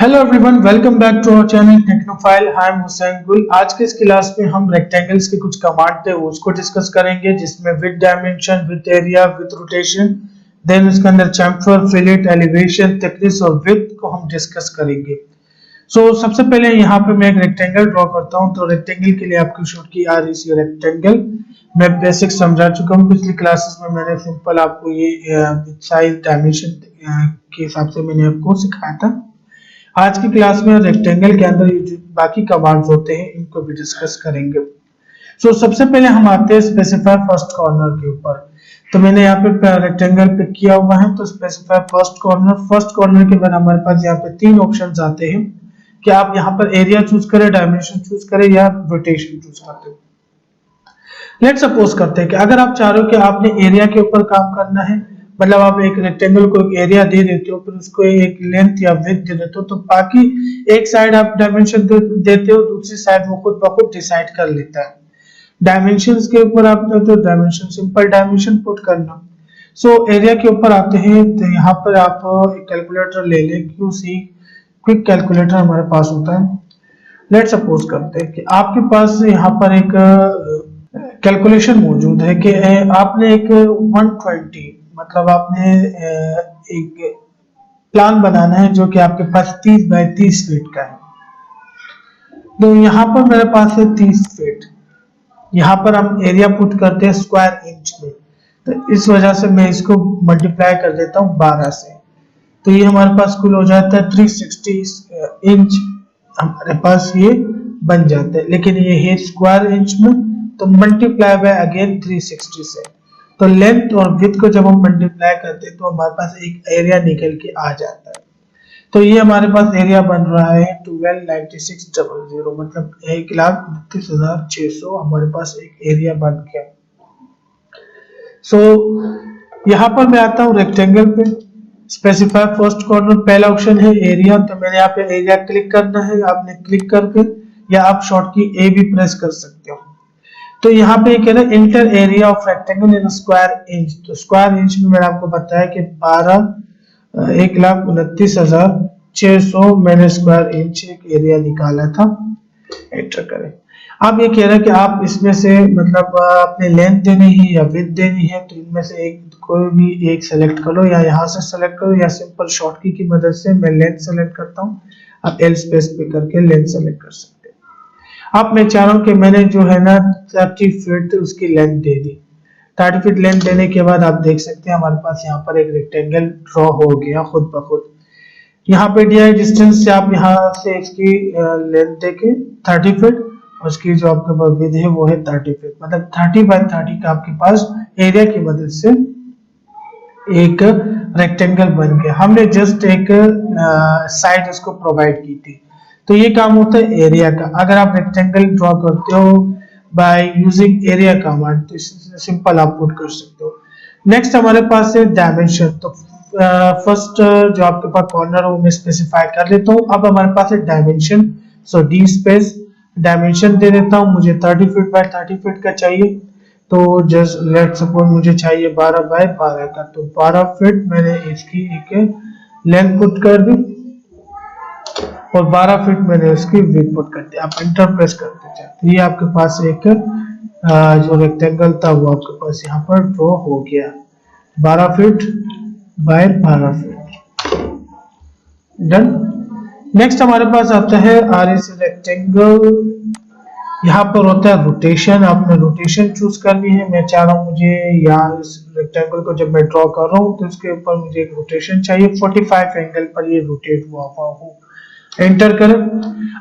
Hello everyone, welcome back to our channel technophile. I am Hussain Gul. आज के इस class में हम रेक्टेंगल्स के कुछ कमांड थे उसको डिस्कस करेंगे, जिसमें with dimension, with area, with rotation, then उसके अंदर चैम्फर, फिलेट, एलिवेशन, थिकनेस और विड्थ को हम डिस्कस करेंगे। सबसे पहले यहाँ पे मैं एक रेक्टेंगल ड्रॉ करता हूँ। तो रेक्टेंगल के लिए आपकी शॉर्ट की आर इज रेक्टेंगल। मैं बेसिक समझा चुका हूँ पिछली क्लासेस में। मैंने सिंपल आपको ये साइज डायमेंशन के हिसाब से मैंने आपको सिखाया था। आज की क्लास में रेक्टेंगल के अंदर ये जो बाकी कमांड्स होते हैं इनको भी डिस्कस करेंगे। सबसे पहले हम आते हैं स्पेसिफाई फर्स्ट कॉर्नर के ऊपर। तो मैंने यहाँ पे रेक्टेंगल पे किया हुआ है। तो स्पेसिफाई फर्स्ट कॉर्नर के बाद हमारे पास यहाँ पे तीन ऑप्शंस आते हैं कि आप यहाँ पर एरिया चूज करें, डायमेंशन चूज करें या रोटेशन चूज करते हो। लेट सपोज करते हैं कि अगर आप चाह रहे हो कि आपने एरिया के ऊपर काम करना है, मतलब आप एक रेक्टेंगल को एक एरिया दे देते हो, फिर उसको एक लेंथ या विड्थ दे देते हो, तो बाकी एक साइड आप डायमेंशन देते हो, दूसरी साइड वो खुद ब खुद डिसाइड कर लेता है। डायमेंशंस के ऊपर आप देते हो डायमेंशन, सिंपल डायमेंशन पुट करना। एरिया के ऊपर आते हैं तो यहाँ पर आप एक कैलकुलेटर ले लें। क्यूसी क्विक कैलकुलेटर हमारे पास होता है। लेट सपोज करते हैं कि आपके पास यहाँ पर एक कैलकुलेशन मौजूद है कि आपने एक 120, मतलब आपने एक प्लान बनाना है जो कि आपके पास 30 बाय 30 फीट का है। तो यहाँ पर मेरे पास है 30 फीट। यहाँ पर हम एरिया पुट करते हैं स्क्वायर इंच में, तो इस वजह से मैं इसको मल्टीप्लाई कर देता हूँ 12 से। तो ये हमारे पास कुल हो जाता है 360 इंच हमारे पास ये बन जाता है। लेकिन ये है स्क्वायर इंच में, तो मल्टीप्लाई बाय अगेन 360 से। तो लेंथ और विड्थ को जब हम मल्टीप्लाई करते हैं तो हमारे पास एक एरिया निकल के आ जाता है। तो ये हमारे पास एरिया बन रहा है 129600, मतलब 1,32,600 हमारे पास एक एरिया बन गया। यहाँ पर मैं आता हूँ रेक्टेंगल पे। स्पेसिफाई फर्स्ट कॉर्नर पहला ऑप्शन है एरिया, तो मैंने यहाँ पे एरिया क्लिक करना है। आपने क्लिक करके या आप शॉर्ट की ए भी प्रेस कर सकते हो। तो यहाँ पे कह रहा है inter area of rectangle in square inch. तो स्क्वायर इंच में मैंने आपको बताया कि 1,29,600 मैंने स्क्वायर इंच एक एरिया निकाला था। एंटर करें। अब ये कह रहा है कि आप इसमें से मतलब अपने लेंथ देनी है या विड्थ देनी है, तो इनमें से एक कोई भी एक सेलेक्ट कर लो, या यहाँ से सेलेक्ट करो या सिंपल शॉर्ट की मदद से मैं लेंथ सेलेक्ट करता हूँ। आप एल स्पेस पे करके लेंथ सेलेक्ट कर सकते हैं। अब मैं चाह रहा हूँ कि मैंने जो है ना 30 फीट उसकी लेंथ दे दी। 30 फीट लेंथ देने के बाद आप देख सकते हैं हमारे पास यहाँ पर एक रेक्टेंगल ड्रॉ हो गया खुद ब खुद। यहाँ पे दिया है डिस्टेंस से, आप यहाँ से इसकी लेंथ देके 30 फीट, उसकी जो आपके पास विड्थ है वो है 30 फीट, मतलब 30 बाय 30 का आपके पास एरिया की मदद से एक रेक्टेंगल बन गया। हमने जस्ट एक साइड उसको प्रोवाइड की थी। तो ये काम होता है एरिया का। अगर आप रेक्टेंगल ड्रॉ करते हो बाय यूजिंग एरिया कमांड, तो सिंपल आप पुट कर सकते हो। नेक्स्ट हमारे पास है डायमेंशन। तो फर्स्ट जो आपके पास कॉर्नर है वो मैं स्पेसिफाई कर लेता हूँ। अब हमारे पास है डायमेंशन। डी स्पेस डायमेंशन दे देता हूँ। मुझे 30 फीट बाय 30 फीट का चाहिए। तो जस्ट लेट सपोज मुझे चाहिए 12 बाय 12 का, तो 12 फीट मैंने इसकी एक लेंथ पुट कर दी और 12 फीट मैंने इसकी विड्थ पुट कर दी। आप एंटर प्रेस करते जाए तो ये आपके पास एक जो रेक्टेंगल था वो आपके पास यहाँ पर ड्रॉ हो गया 12 feet by 12 feet. Done. Next हमारे पास आता है आर इस रेक्टेंगल। यहाँ पर होता है रोटेशन। आपने रोटेशन चूज करनी है। मैं चाह रहा हूँ मुझे यहाँ इस रेक्टेंगल को जब मैं ड्रॉ कर रहा हूँ तो इसके ऊपर मुझे एक रोटेशन चाहिए। 45 एंगल पर ये रोटेट हुआ हो। एंटर करें।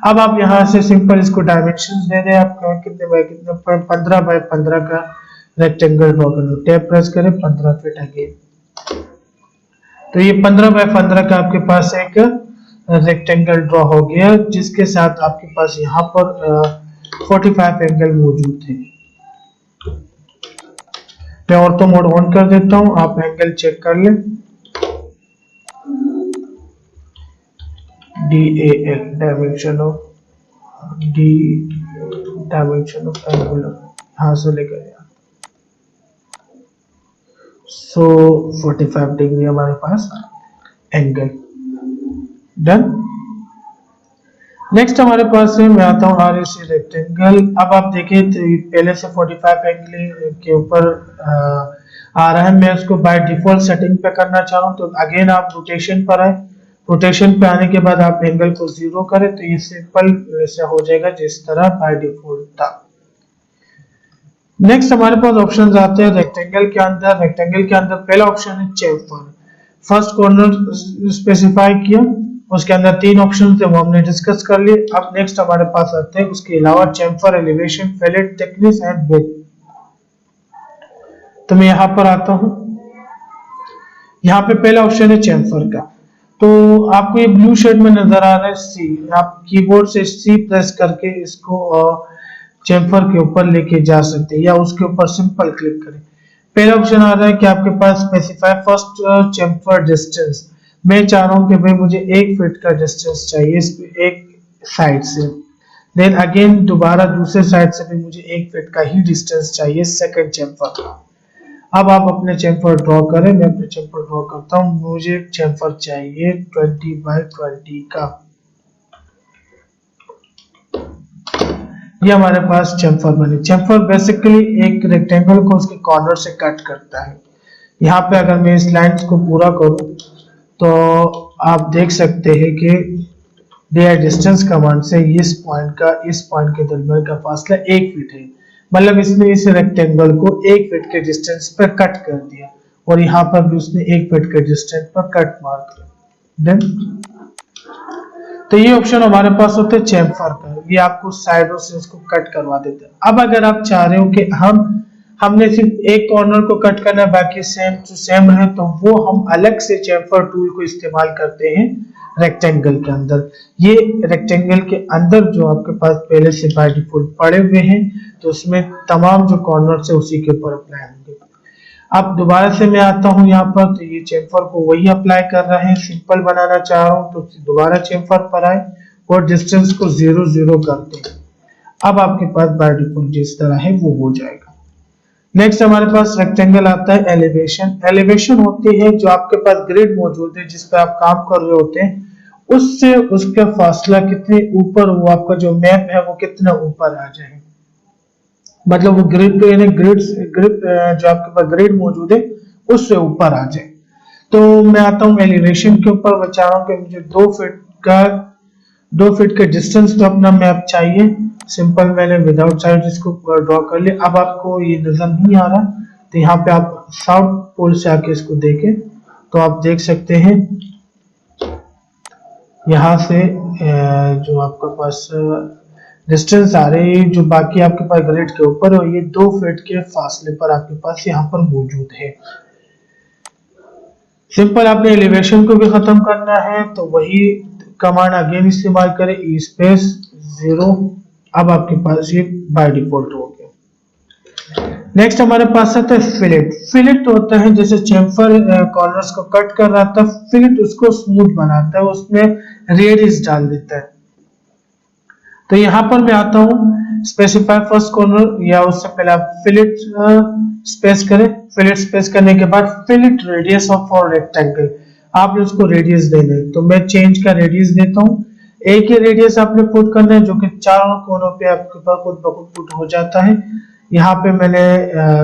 अब आप यहाँ से सिंपल इसको डायमेंशन दे दें। आप कितने बाय कितने, 15 बाय 15 का रेक्टेंगल ड्रॉ कर लो। टैब प्रेस करें 15 फीट अगेन। तो ये 15 बाय 15 का आपके पास एक रेक्टेंगल ड्रॉ हो गया, जिसके साथ आपके पास यहाँ पर 45 एंगल मौजूद थे। मैं ऑर्थो मोड ऑन कर देता हूं, आप एंगल चेक कर लें। DAL डायमेंशन ऑफ एंगुलर, यहां से लेकर यहाँ 45 डिग्री हमारे पास एंगल। डन। नेक्स्ट हमारे पास है, मैं आता हूँ आर ए सी रेक्टेंगल। अब आप देखें तो पहले से 45 एंगल के ऊपर आ रहा है, मैं उसको बाय डिफॉल्ट सेटिंग पे करना चाह रहा हूँ। तो अगेन आप रोटेशन पर आए, रोटेशन पे आने के बाद आप एंगल को 0 करें तो ये सिंपल वैसा हो जाएगा जिस तरह बाय डिफॉल्ट था। नेक्स्ट हमारे पास ऑप्शंस आते हैं रेक्टेंगल के अंदर। रेक्टेंगल के अंदर पहला ऑप्शन है चेम्फर। फर्स्ट कॉर्नर स्पेसिफाई किया, उसके अंदर 3 ऑप्शन थे, वो हमने डिस्कस कर लिए। अब नेक्स्ट हमारे पास आते हैं उसके अलावा Chemphar, elevation, fillet, thickness and width. तो मैं यहाँ पर आता हूँ, यहाँ पे पहला ऑप्शन है चेम्फर का। तो आपको ये ब्लू शेड में नजर आ रहा है सी, आप कीबोर्ड से सी प्रेस करके इसको चेम्फर के ऊपर लेके जा सकते हैं या उसके ऊपर सिंपल क्लिक करें। पहला ऑप्शन आ रहा है कि आपके पास स्पेसिफाई फर्स्ट चेम्फर डिस्टेंस। मैं चाह रहा हूं कि भाई मुझे 1 फीट का डिस्टेंस चाहिए इस एक साइड से। देन अगेन दोबारा दूसरे साइड से भी मुझे 1 फीट का ही डिस्टेंस चाहिए सेकंड चेम्फर का। अब आप अपने चेम्फर ड्रॉ करें, मैं अपने चेम्फर ड्रॉ करता हूँ। मुझे चेम्फर चाहिए 20 by 20 का। ये हमारे पास चेम्फर बने। चेम्फर बेसिकली एक रेक्टेंगल को उसके कॉर्नर से कट करता है। यहाँ पे अगर मैं इस लाइंस को पूरा करूं तो आप देख सकते हैं कि दिया डिस्टेंस कमांड से इस पॉइंट के दरमियान का फासला 1 फीट है। मतलब इसने इस रेक्टेंगल को 1 फीट के डिस्टेंस पर कट कर दिया और यहाँ पर भी उसने 1 फीट के डिस्टेंस पर कट मार दिया। देन तो ये ऑप्शन हमारे पास होते हैं चेम्फर का, ये आपको साइडों से इसको कट करवा देते हैं। अब अगर आप चाह रहे हो कि हमने सिर्फ एक कॉर्नर को कट करना है बाकी सेम टू सेम है, तो वो हम अलग से चेम्फर टूल को इस्तेमाल करते हैं रेक्टेंगल के अंदर। ये रेक्टेंगल के अंदर जो आपके पास पहले से बाय डिफॉल्ट पड़े हुए हैं, तो उसमें तमाम जो कॉर्नर है उसी के ऊपर अप्लाई होंगे। अब दोबारा से मैं आता हूं यहाँ पर, तो ये चेम्फर को वही अप्लाई कर रहे हैं। सिंपल बनाना चाह रहा हूं तो दोबारा चेम्फर पर आए और डिस्टेंस को 0 कर दें। अब आपके पास बाय डिफॉल्ट जिस तरह है वो हो जाएगा। नेक्स्ट हमारे पास रेक्टेंगल आता है एलिवेशन। एलिवेशन होती है जो आपके पास ग्रिड मौजूद है जिस पर आप काम कर रहे होते हैं, उससे उसका फासला कितने ऊपर, वो आपका जो मैप है वो कितना ऊपर आ जाए। मतलब वो ग्रिड पे यानी ग्रिड जो आपके पास ग्रिड मौजूद है उससे ऊपर आ जाए। तो मैं आता हूँ एलिवेशन के ऊपर, मैं चाह रहा हूँ कि मुझे 2 फीट के डिस्टेंस पे अपना मैप चाहिए। सिंपल मैंने विदाउट साइड इसको ड्रॉ कर लिया। अब आपको ये नजर नहीं आ रहा तो यहाँ पे आप साउथ पोल से आके इसको देखें तो आप देख सकते हैं यहाँ से जो आपके पास डिस्टेंस आ रही है जो बाकी आपके पास ग्रिड के ऊपर है, ये 2 फीट के फासले पर आपके पास यहाँ पर मौजूद है। सिंपल आपने एलिवेशन को भी खत्म करना है तो वही कमांड अगेन इस्तेमाल करें, ई स्पेस 0। अब आपके पास ये बाय डिफॉल्ट हो गया। नेक्स्ट हमारे पास आता है फिलेट। फिलेट होता है जैसे चेम्फर कॉर्नर्स को कट कर रहा था, फिलेट उसको स्मूथ बनाता है, उसमें रेडियस डाल देता है। तो यहाँ पर मैं आता हूँ स्पेसिफाई फर्स्ट कॉर्नर, या उससे पहले आप फिलेट स्पेस करें। फिलेट स्पेस करने के बाद फिलेट रेडियस ऑफ और रेक्टेंगल, आपने उसको रेडियस देना है। तो मैं चेंज का रेडियस देता हूँ। एक ही रेडियस आपने पुट करना है जो कि चारों कोनों पे आपके पास खुद ब खुद पुट हो जाता है। यहाँ पे मैंने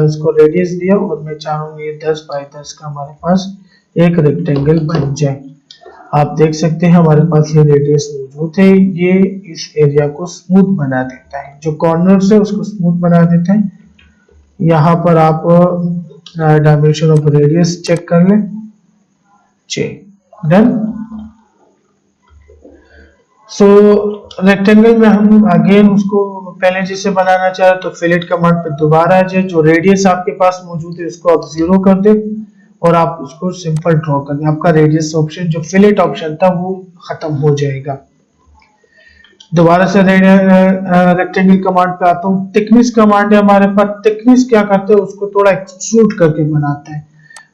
उसको रेडियस दिया और मैं चाह रहा हूँ ये 10 बाय 10 का हमारे पास एक रेक्टेंगल बन जाए। आप देख सकते हैं हमारे पास ये रेडियस मौजूद है, ये इस एरिया को स्मूथ बना देता है, जो कॉर्नर से उसको स्मूथ बना देता है। यहाँ पर आप डायमेंशन ऑफ रेडियस चेक कर लें, चेक डन। सो रेक्टेंगल में हम अगेन उसको पहले जैसे बनाना चाहे तो फिलेट कमांड पे दोबारा आ जाए, जो रेडियस आपके पास मौजूद है उसको आप 0 कर दे और आप उसको सिंपल ड्रॉ कर दें। आपका रेडियस ऑप्शन जो फिलेट ऑप्शन था वो खत्म हो जाएगा। दोबारा से रेक्टेंगल कमांड पे आता हूँ। थिकनेस कमांड है हमारे पास। थिकनेस क्या करते हैं, उसको थोड़ा एक्सट्रूड करके बनाता है।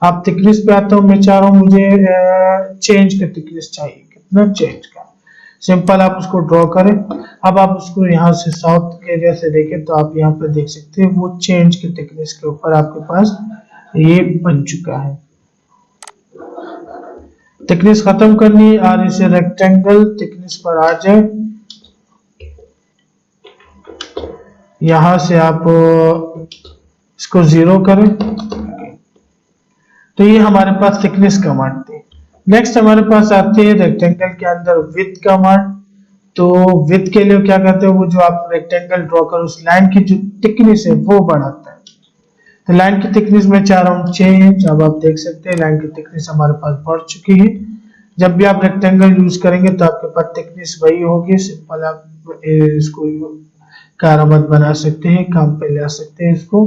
आप थिकनेस पे आता हूँ, मैं चाह रहा हूँ मुझे चेंज का थिकनेस चाहिए, कितना चेंज का। सिंपल आप उसको ड्रॉ करें। अब आप उसको यहाँ से साउथ के एरिया से देखें तो आप यहाँ पे देख सकते हैं वो चेंज के थिकनेस के ऊपर आपके पास ये बन चुका है। थिकनेस खत्म करनी और इसे रेक्टेंगल थिकनेस पर आ जाए यहां से आप इसको 0 करें। तो ये हमारे पास थिकनेस कमांड थी। नेक्स्ट हमारे पास आती है रेक्टेंगल के अंदर विड्थ कमांड। तो विड्थ के लिए क्या करते हैं, वो जो आप रेक्टेंगल ड्रॉ कर उस लाइन की जो थिकनेस है वो बढ़ाता है। तो लाइन की थिकनेस में चाह रहा हूँ 6 इंच। अब आप देख सकते हैं लाइन की थिकनेस हमारे पास बढ़ चुकी है। जब भी आप रेक्टेंगल यूज करेंगे तो आपके पास थिकनेस वही होगी। सिंपल आप इसको करामत बना सकते हैं, काम पे ले सकते हैं इसको।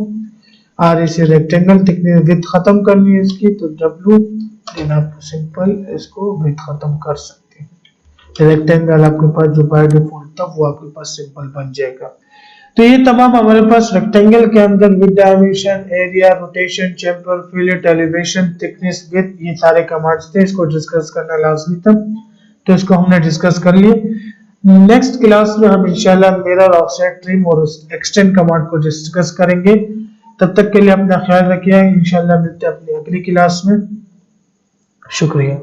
और इसे रेक्टेंगल थिकनेस विड्थ खत्म करनी है इसकी, तो W देन आप सिंपल इसको विड्थ खत्म कर सकते हैं। रेक्टेंगल आपके पास जो बाय डिफॉल्ट था वो आपके पास सिंपल बन जाएगा। तो ये तमाम हमारे पास रेक्टेंगल के अंदर with dimension, area, rotation, chamber, fillet, elevation, thickness, width, ये सारे कमांड्स थे। इसको डिस्कस करना लाजमी था, तो इसको हमने डिस्कस कर लिए। नेक्स्ट क्लास में हम इंशाल्लाह मिरर, ऑफसेट, ट्रिम और एक्सटेंड कमांड को डिस्कस करेंगे। तब तक के लिए अपना ख्याल रखिए। इंशाल्लाह मिलते हैं अपनी अगली क्लास में। शुक्रिया।